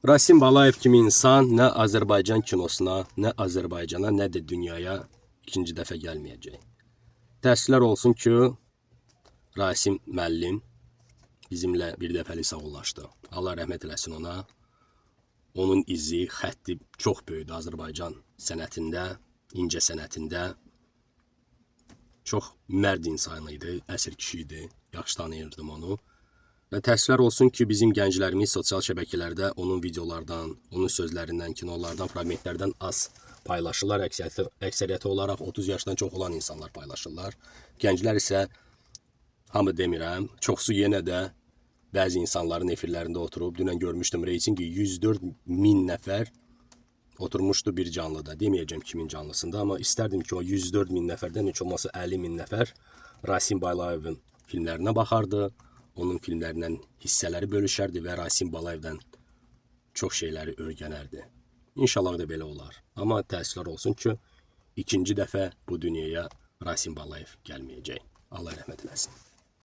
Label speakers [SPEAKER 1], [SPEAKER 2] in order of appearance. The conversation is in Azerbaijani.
[SPEAKER 1] Rasim Balayev kimi insan nə Azərbaycan kinosuna, nə Azərbaycana, nə də dünyaya ikinci dəfə gəlməyəcək. Təəssüflər olsun ki, Rasim müəllim bizimlə bir dəfəlik sağollaşdı. Allah rəhmət eləsin ona. Onun izi, xətti çox böyükdür Azərbaycan sənətində, incə sənətində. Çox mərd insan idi, əsir kişi idi, yaxşı tanıyırdım onu. Və təəssüflər olsun ki, bizim gənclərimiz sosial şəbəkələrdə onun videolardan, onun sözlərindən, kinolardan, fragmentlərdən az paylaşırlar. Əksəriyyəti olaraq 30 yaşdan çox olan insanlar paylaşırlar. Gənclər isə, hamı demirəm, çoxsu yenə də bəzi insanların efirlərində oturub, dünən görmüşdüm reytingi 104 min nəfər oturmuşdu bir canlıda. Deməyəcəm kimin canlısında, amma istərdim ki, o 104 min nəfərdən heç olmasa 50 min nəfər Rasim Balayevin filmlərinə baxardı. Onun filmlərindən hissələri bölüşərdi və Rasim Balayevdən çox şeyləri öyrənərdi. İnşallah da belə olar. Amma təəssüflər olsun ki, ikinci dəfə bu dünyaya Rasim Balayev gəlməyəcək. Allah rəhmət eləsin.